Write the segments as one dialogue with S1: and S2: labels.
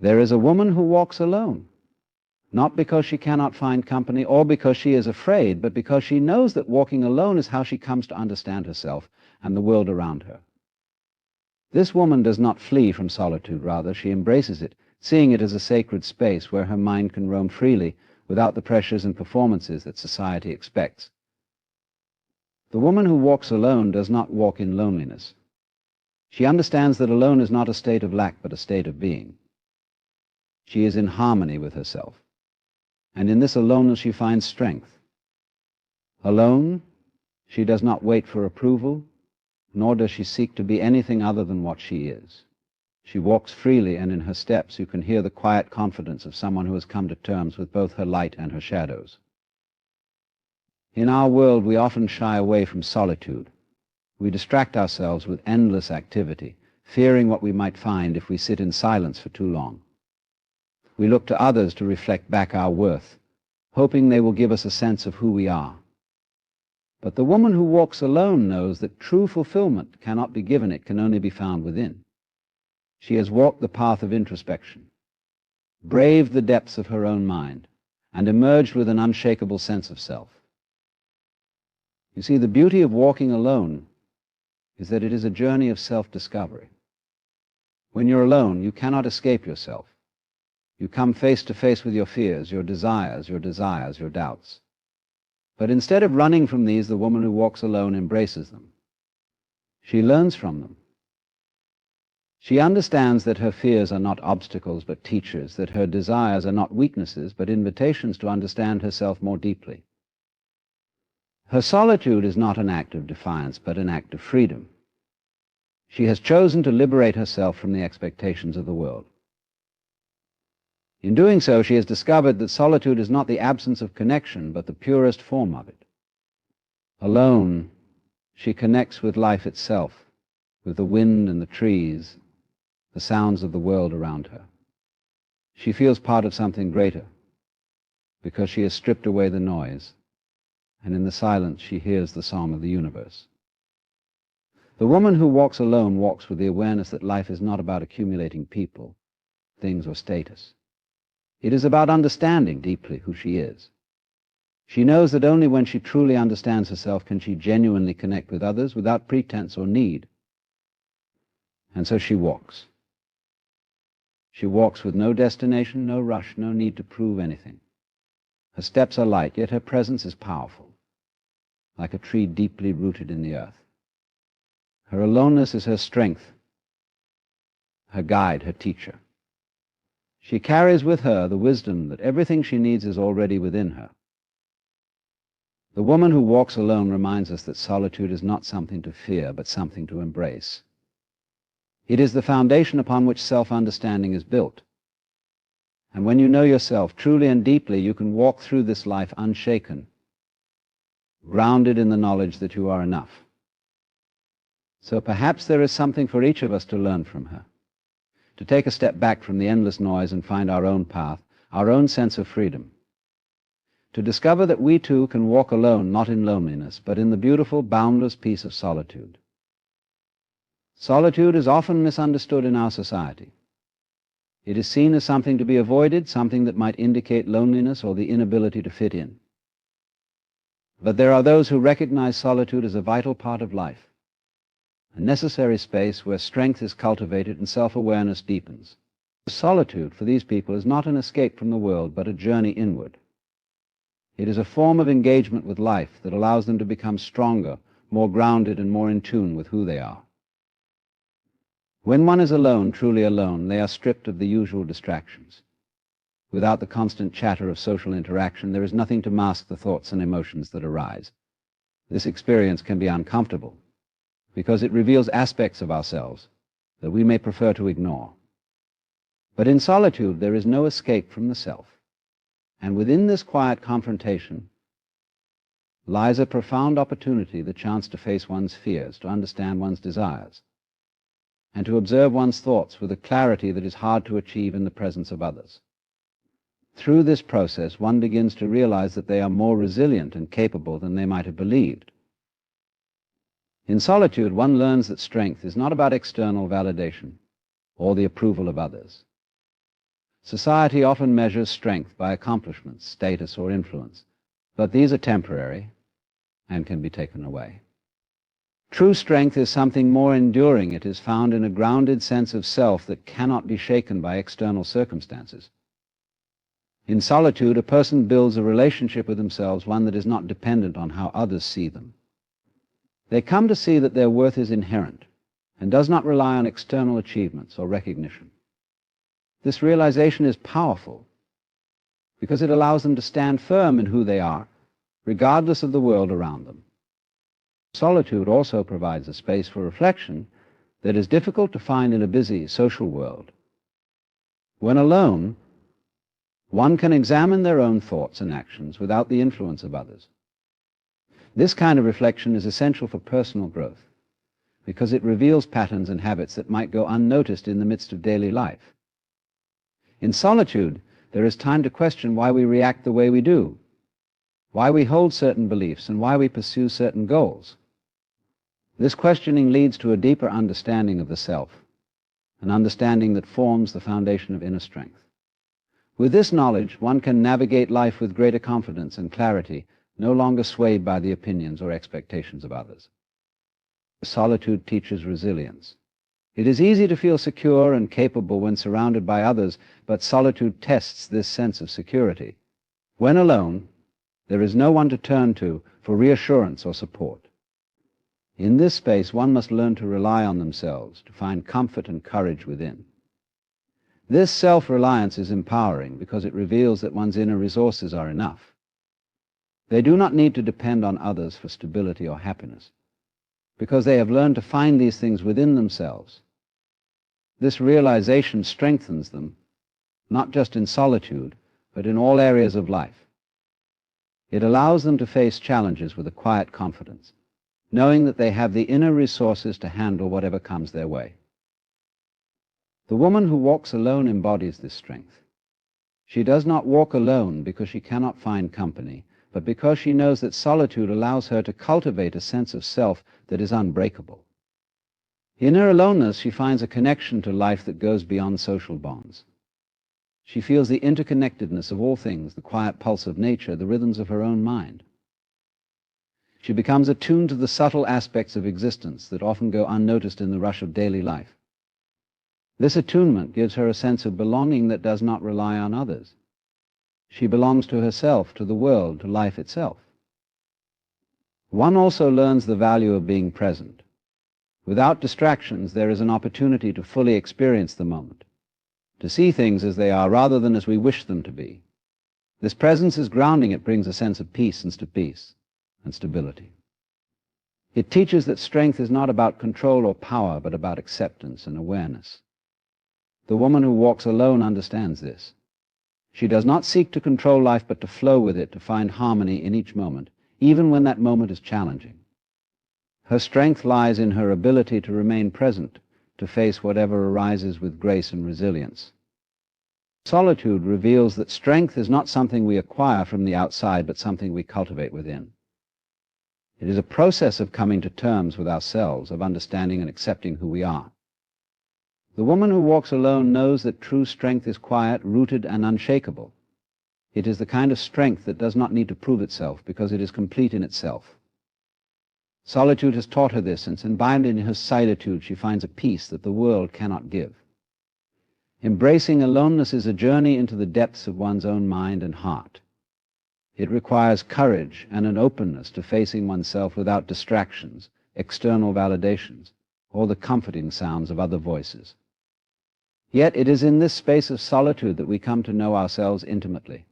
S1: There is a woman who walks alone, not because she cannot find company or because she is afraid, but because she knows that walking alone is how she comes to understand herself and the world around her. This woman does not flee from solitude, rather, she embraces it, seeing it as a sacred space where her mind can roam freely without the pressures and performances that society expects. The woman who walks alone does not walk in loneliness. She understands that alone is not a state of lack, but a state of being. She is in harmony with herself, and in this aloneness she finds strength. Alone, she does not wait for approval, nor does she seek to be anything other than what she is. She walks freely, and in her steps you can hear the quiet confidence of someone who has come to terms with both her light and her shadows. In our world, we often shy away from solitude. We distract ourselves with endless activity, fearing what we might find if we sit in silence for too long. We look to others to reflect back our worth, hoping they will give us a sense of who we are. But the woman who walks alone knows that true fulfillment cannot be given, it can only be found within. She has walked the path of introspection, braved the depths of her own mind, and emerged with an unshakable sense of self. You see, the beauty of walking alone is that it is a journey of self-discovery. When you're alone, you cannot escape yourself. You come face to face with your fears, your desires, your doubts. But instead of running from these, the woman who walks alone embraces them. She learns from them. She understands that her fears are not obstacles but teachers, that her desires are not weaknesses but invitations to understand herself more deeply. Her solitude is not an act of defiance but an act of freedom. She has chosen to liberate herself from the expectations of the world. In doing so, she has discovered that solitude is not the absence of connection, but the purest form of it. Alone, she connects with life itself, with the wind and the trees, the sounds of the world around her. She feels part of something greater, because she has stripped away the noise, and in the silence she hears the song of the universe. The woman who walks alone walks with the awareness that life is not about accumulating people, things, or status. It is about understanding deeply who she is. She knows that only when she truly understands herself can she genuinely connect with others without pretense or need. And so she walks. She walks with no destination, no rush, no need to prove anything. Her steps are light, yet her presence is powerful, like a tree deeply rooted in the earth. Her aloneness is her strength, her guide, her teacher. She carries with her the wisdom that everything she needs is already within her. The woman who walks alone reminds us that solitude is not something to fear, but something to embrace. It is the foundation upon which self-understanding is built. And when you know yourself truly and deeply, you can walk through this life unshaken, grounded in the knowledge that you are enough. So perhaps there is something for each of us to learn from her, to take a step back from the endless noise and find our own path, our own sense of freedom, to discover that we too can walk alone, not in loneliness, but in the beautiful, boundless peace of solitude. Solitude is often misunderstood in our society. It is seen as something to be avoided, something that might indicate loneliness or the inability to fit in. But there are those who recognize solitude as a vital part of life, a necessary space where strength is cultivated and self-awareness deepens. Solitude for these people is not an escape from the world, but a journey inward. It is a form of engagement with life that allows them to become stronger, more grounded, and more in tune with who they are. When one is alone, truly alone, they are stripped of the usual distractions. Without the constant chatter of social interaction, there is nothing to mask the thoughts and emotions that arise. This experience can be uncomfortable, because it reveals aspects of ourselves that we may prefer to ignore. But in solitude, there is no escape from the self. And within this quiet confrontation lies a profound opportunity, the chance to face one's fears, to understand one's desires, and to observe one's thoughts with a clarity that is hard to achieve in the presence of others. Through this process, one begins to realize that they are more resilient and capable than they might have believed. In solitude, one learns that strength is not about external validation or the approval of others. Society often measures strength by accomplishments, status, or influence, but these are temporary and can be taken away. True strength is something more enduring. It is found in a grounded sense of self that cannot be shaken by external circumstances. In solitude, a person builds a relationship with themselves, one that is not dependent on how others see them. They come to see that their worth is inherent and does not rely on external achievements or recognition. This realization is powerful because it allows them to stand firm in who they are, regardless of the world around them. Solitude also provides a space for reflection that is difficult to find in a busy social world. When alone, one can examine their own thoughts and actions without the influence of others. This kind of reflection is essential for personal growth because it reveals patterns and habits that might go unnoticed in the midst of daily life. In solitude, there is time to question why we react the way we do, why we hold certain beliefs, and why we pursue certain goals. This questioning leads to a deeper understanding of the self, an understanding that forms the foundation of inner strength. With this knowledge, one can navigate life with greater confidence and clarity, no longer swayed by the opinions or expectations of others. Solitude teaches resilience. It is easy to feel secure and capable when surrounded by others, but solitude tests this sense of security. When alone, there is no one to turn to for reassurance or support. In this space, one must learn to rely on themselves, to find comfort and courage within. This self-reliance is empowering because it reveals that one's inner resources are enough. They do not need to depend on others for stability or happiness, because they have learned to find these things within themselves. This realization strengthens them, not just in solitude, but in all areas of life. It allows them to face challenges with a quiet confidence, knowing that they have the inner resources to handle whatever comes their way. The woman who walks alone embodies this strength. She does not walk alone because she cannot find company, but because she knows that solitude allows her to cultivate a sense of self that is unbreakable. In her aloneness, she finds a connection to life that goes beyond social bonds. She feels the interconnectedness of all things, the quiet pulse of nature, the rhythms of her own mind. She becomes attuned to the subtle aspects of existence that often go unnoticed in the rush of daily life. This attunement gives her a sense of belonging that does not rely on others. She belongs to herself, to the world, to life itself. One also learns the value of being present. Without distractions, there is an opportunity to fully experience the moment, to see things as they are rather than as we wish them to be. This presence is grounding. It brings a sense of peace and stability. It teaches that strength is not about control or power, but about acceptance and awareness. The woman who walks alone understands this. She does not seek to control life, but to flow with it, to find harmony in each moment, even when that moment is challenging. Her strength lies in her ability to remain present, to face whatever arises with grace and resilience. Solitude reveals that strength is not something we acquire from the outside, but something we cultivate within. It is a process of coming to terms with ourselves, of understanding and accepting who we are. The woman who walks alone knows that true strength is quiet, rooted, and unshakable. It is the kind of strength that does not need to prove itself because it is complete in itself. Solitude has taught her this, and embodied in her solitude she finds a peace that the world cannot give. Embracing aloneness is a journey into the depths of one's own mind and heart. It requires courage and an openness to facing oneself without distractions, external validations, or the comforting sounds of other voices. Yet it is in this space of solitude that we come to know ourselves intimately,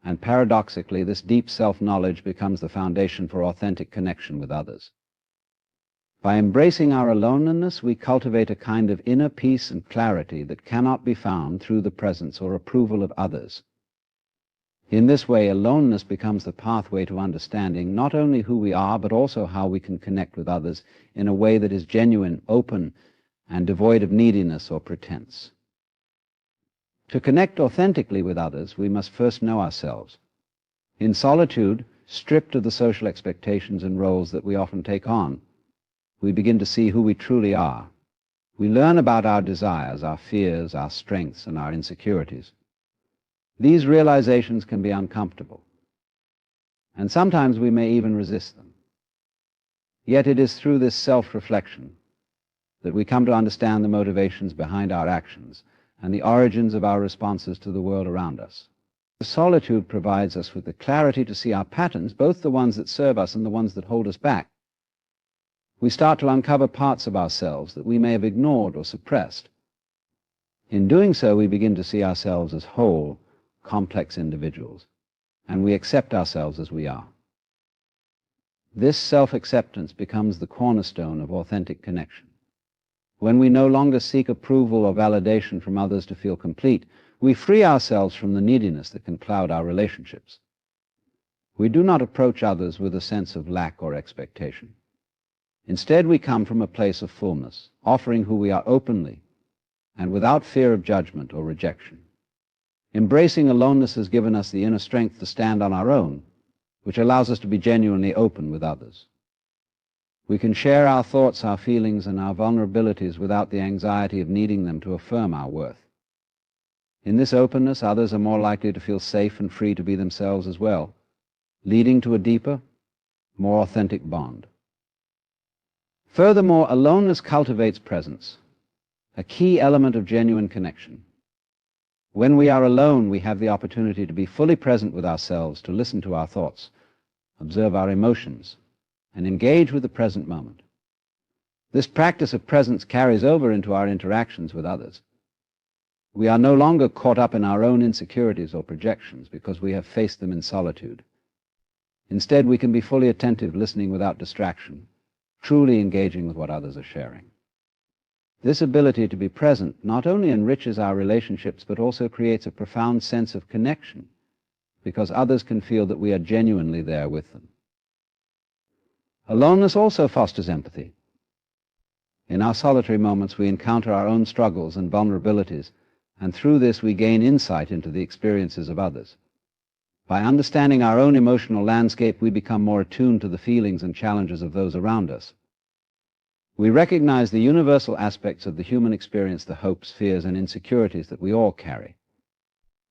S1: and paradoxically, this deep self-knowledge becomes the foundation for authentic connection with others. By embracing our aloneness, we cultivate a kind of inner peace and clarity that cannot be found through the presence or approval of others. In this way, aloneness becomes the pathway to understanding not only who we are, but also how we can connect with others in a way that is genuine, open, and devoid of neediness or pretense. To connect authentically with others, we must first know ourselves. In solitude, stripped of the social expectations and roles that we often take on, we begin to see who we truly are. We learn about our desires, our fears, our strengths, and our insecurities. These realizations can be uncomfortable, and sometimes we may even resist them. Yet it is through this self-reflection that we come to understand the motivations behind our actions and the origins of our responses to the world around us. Solitude provides us with the clarity to see our patterns, both the ones that serve us and the ones that hold us back. We start to uncover parts of ourselves that we may have ignored or suppressed. In doing so, we begin to see ourselves as whole, complex individuals, and we accept ourselves as we are. This self-acceptance becomes the cornerstone of authentic connection. When we no longer seek approval or validation from others to feel complete, we free ourselves from the neediness that can cloud our relationships. We do not approach others with a sense of lack or expectation. Instead, we come from a place of fullness, offering who we are openly and without fear of judgment or rejection. Embracing aloneness has given us the inner strength to stand on our own, which allows us to be genuinely open with others. We can share our thoughts, our feelings, and our vulnerabilities without the anxiety of needing them to affirm our worth. In this openness, others are more likely to feel safe and free to be themselves as well, leading to a deeper, more authentic bond. Furthermore, aloneness cultivates presence, a key element of genuine connection. When we are alone, we have the opportunity to be fully present with ourselves, to listen to our thoughts, observe our emotions, and engage with the present moment. This practice of presence carries over into our interactions with others. We are no longer caught up in our own insecurities or projections because we have faced them in solitude. Instead, we can be fully attentive, listening without distraction, truly engaging with what others are sharing. This ability to be present not only enriches our relationships, but also creates a profound sense of connection, because others can feel that we are genuinely there with them. Aloneness also fosters empathy. In our solitary moments, we encounter our own struggles and vulnerabilities, and through this we gain insight into the experiences of others. By understanding our own emotional landscape, we become more attuned to the feelings and challenges of those around us. We recognize the universal aspects of the human experience, the hopes, fears, and insecurities that we all carry.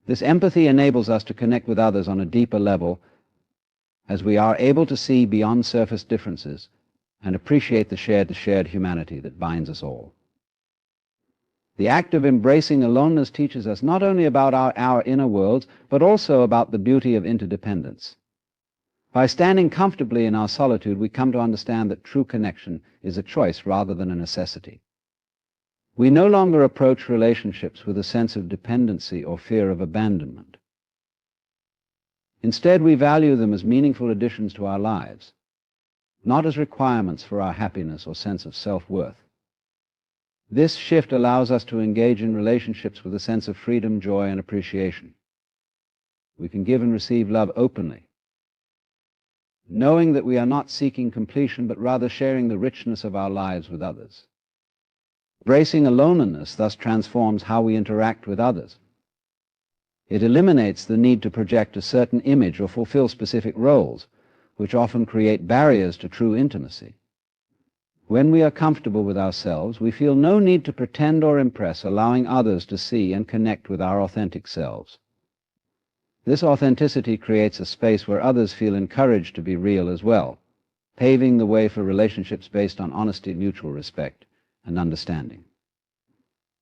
S1: This empathy enables us to connect with others on a deeper level, as we are able to see beyond surface differences and appreciate the shared humanity that binds us all. The act of embracing aloneness teaches us not only about our inner worlds, but also about the beauty of interdependence. By standing comfortably in our solitude, we come to understand that true connection is a choice rather than a necessity. We no longer approach relationships with a sense of dependency or fear of abandonment. Instead, we value them as meaningful additions to our lives, not as requirements for our happiness or sense of self-worth. This shift allows us to engage in relationships with a sense of freedom, joy, and appreciation. We can give and receive love openly, knowing that we are not seeking completion, but rather sharing the richness of our lives with others. Embracing aloneness thus transforms how we interact with others. It eliminates the need to project a certain image or fulfill specific roles, which often create barriers to true intimacy. When we are comfortable with ourselves, we feel no need to pretend or impress, allowing others to see and connect with our authentic selves. This authenticity creates a space where others feel encouraged to be real as well, paving the way for relationships based on honesty, mutual respect, and understanding.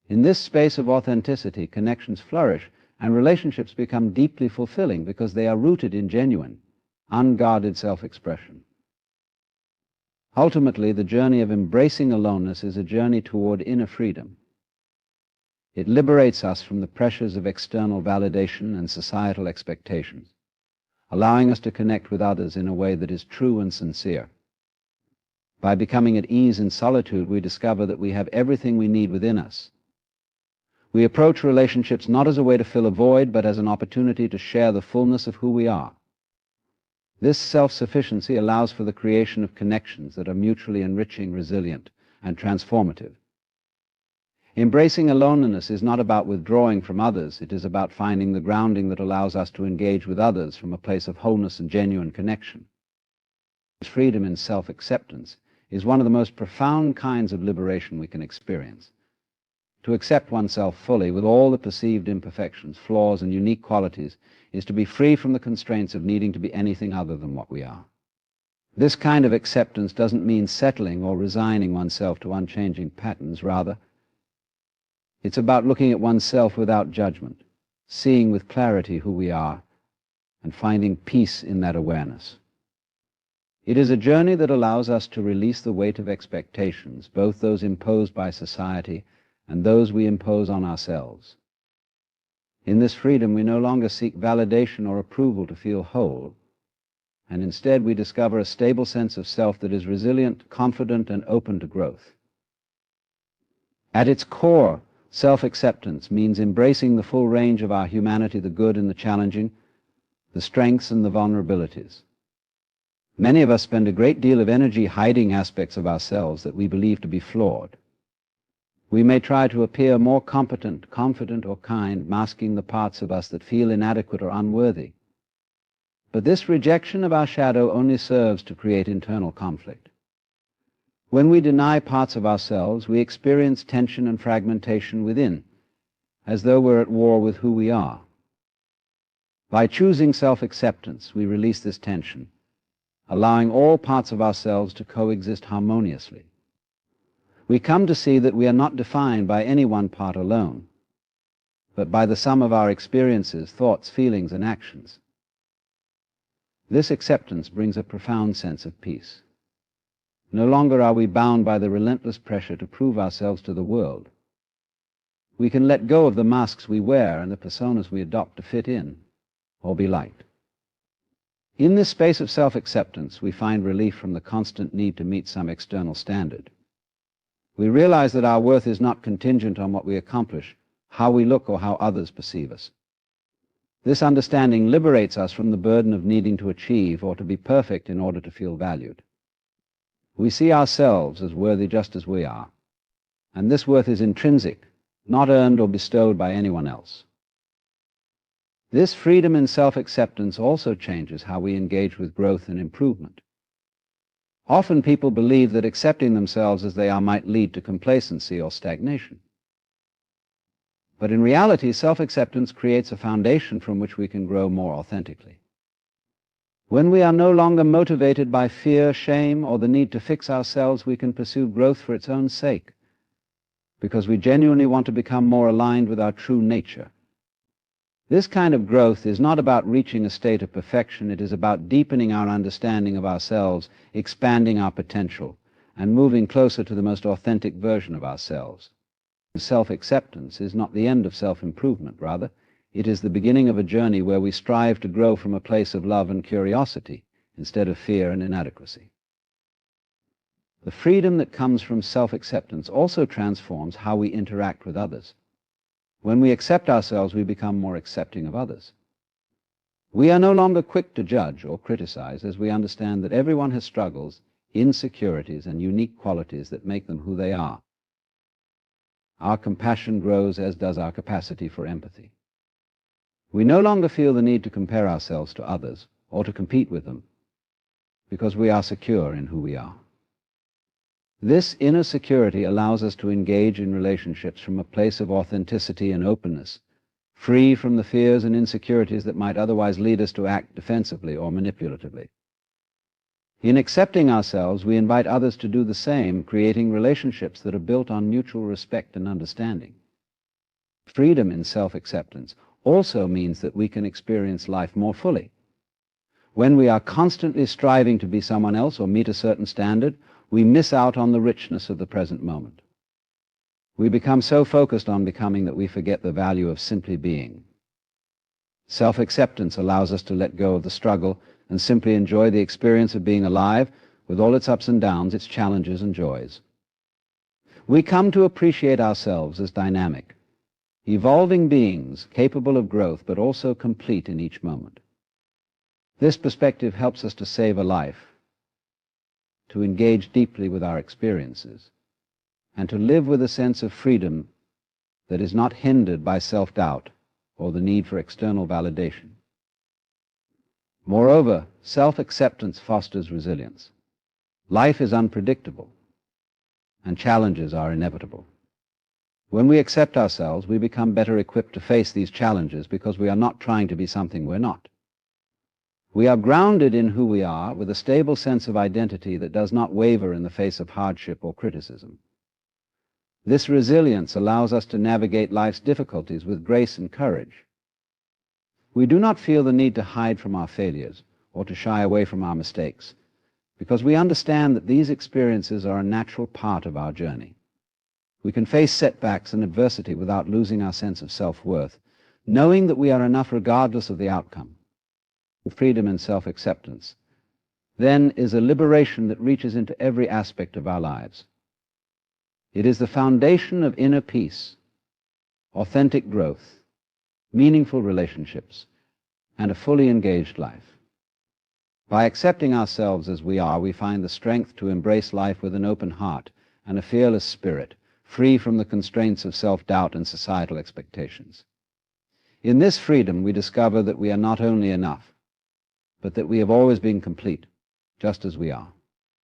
S1: In this space of authenticity, connections flourish and relationships become deeply fulfilling because they are rooted in genuine, unguarded self-expression. Ultimately, the journey of embracing aloneness is a journey toward inner freedom. It liberates us from the pressures of external validation and societal expectations, allowing us to connect with others in a way that is true and sincere. By becoming at ease in solitude, we discover that we have everything we need within us. We approach relationships not as a way to fill a void, but as an opportunity to share the fullness of who we are. This self-sufficiency allows for the creation of connections that are mutually enriching, resilient, and transformative. Embracing aloneness is not about withdrawing from others. It is about finding the grounding that allows us to engage with others from a place of wholeness and genuine connection. Freedom in self-acceptance is one of the most profound kinds of liberation we can experience. To accept oneself fully with all the perceived imperfections, flaws, and unique qualities is to be free from the constraints of needing to be anything other than what we are. This kind of acceptance doesn't mean settling or resigning oneself to unchanging patterns. Rather, it's about looking at oneself without judgment, seeing with clarity who we are, and finding peace in that awareness. It is a journey that allows us to release the weight of expectations, both those imposed by society and those we impose on ourselves. In this freedom, we no longer seek validation or approval to feel whole, and instead we discover a stable sense of self that is resilient, confident, and open to growth. At its core, self-acceptance means embracing the full range of our humanity, the good and the challenging, the strengths and the vulnerabilities. Many of us spend a great deal of energy hiding aspects of ourselves that we believe to be flawed. We may try to appear more competent, confident, or kind, masking the parts of us that feel inadequate or unworthy. But this rejection of our shadow only serves to create internal conflict. When we deny parts of ourselves, we experience tension and fragmentation within, as though we're at war with who we are. By choosing self-acceptance, we release this tension, allowing all parts of ourselves to coexist harmoniously. We come to see that we are not defined by any one part alone, but by the sum of our experiences, thoughts, feelings, and actions. This acceptance brings a profound sense of peace. No longer are we bound by the relentless pressure to prove ourselves to the world. We can let go of the masks we wear and the personas we adopt to fit in or be liked. In this space of self-acceptance, we find relief from the constant need to meet some external standard. We realize that our worth is not contingent on what we accomplish, how we look, or how others perceive us. This understanding liberates us from the burden of needing to achieve or to be perfect in order to feel valued. We see ourselves as worthy just as we are, and this worth is intrinsic, not earned or bestowed by anyone else. This freedom in self-acceptance also changes how we engage with growth and improvement. Often people believe that accepting themselves as they are might lead to complacency or stagnation. But in reality, self-acceptance creates a foundation from which we can grow more authentically. When we are no longer motivated by fear, shame, or the need to fix ourselves, we can pursue growth for its own sake, because we genuinely want to become more aligned with our true nature. This kind of growth is not about reaching a state of perfection. It is about deepening our understanding of ourselves, expanding our potential, and moving closer to the most authentic version of ourselves. Self-acceptance is not the end of self-improvement. Rather, it is the beginning of a journey where we strive to grow from a place of love and curiosity instead of fear and inadequacy. The freedom that comes from self-acceptance also transforms how we interact with others. When we accept ourselves, we become more accepting of others. We are no longer quick to judge or criticize, as we understand that everyone has struggles, insecurities, and unique qualities that make them who they are. Our compassion grows, as does our capacity for empathy. We no longer feel the need to compare ourselves to others or to compete with them, because we are secure in who we are. This inner security allows us to engage in relationships from a place of authenticity and openness, free from the fears and insecurities that might otherwise lead us to act defensively or manipulatively. In accepting ourselves, we invite others to do the same, creating relationships that are built on mutual respect and understanding. Freedom in self-acceptance also means that we can experience life more fully. When we are constantly striving to be someone else or meet a certain standard, we miss out on the richness of the present moment. We become so focused on becoming that we forget the value of simply being. Self-acceptance allows us to let go of the struggle and simply enjoy the experience of being alive with all its ups and downs, its challenges and joys. We come to appreciate ourselves as dynamic, evolving beings capable of growth but also complete in each moment. This perspective helps us to save a life, to engage deeply with our experiences, and to live with a sense of freedom that is not hindered by self-doubt or the need for external validation. Moreover, self-acceptance fosters resilience. Life is unpredictable, and challenges are inevitable. When we accept ourselves, we become better equipped to face these challenges because we are not trying to be something we're not. We are grounded in who we are with a stable sense of identity that does not waver in the face of hardship or criticism. This resilience allows us to navigate life's difficulties with grace and courage. We do not feel the need to hide from our failures or to shy away from our mistakes, because we understand that these experiences are a natural part of our journey. We can face setbacks and adversity without losing our sense of self-worth, knowing that we are enough regardless of the outcome. Freedom and self-acceptance, then, is a liberation that reaches into every aspect of our lives. It is the foundation of inner peace, authentic growth, meaningful relationships, and a fully engaged life. By accepting ourselves as we are, we find the strength to embrace life with an open heart and a fearless spirit, free from the constraints of self-doubt and societal expectations. In this freedom, we discover that we are not only enough, but that we have always been complete, just as we are.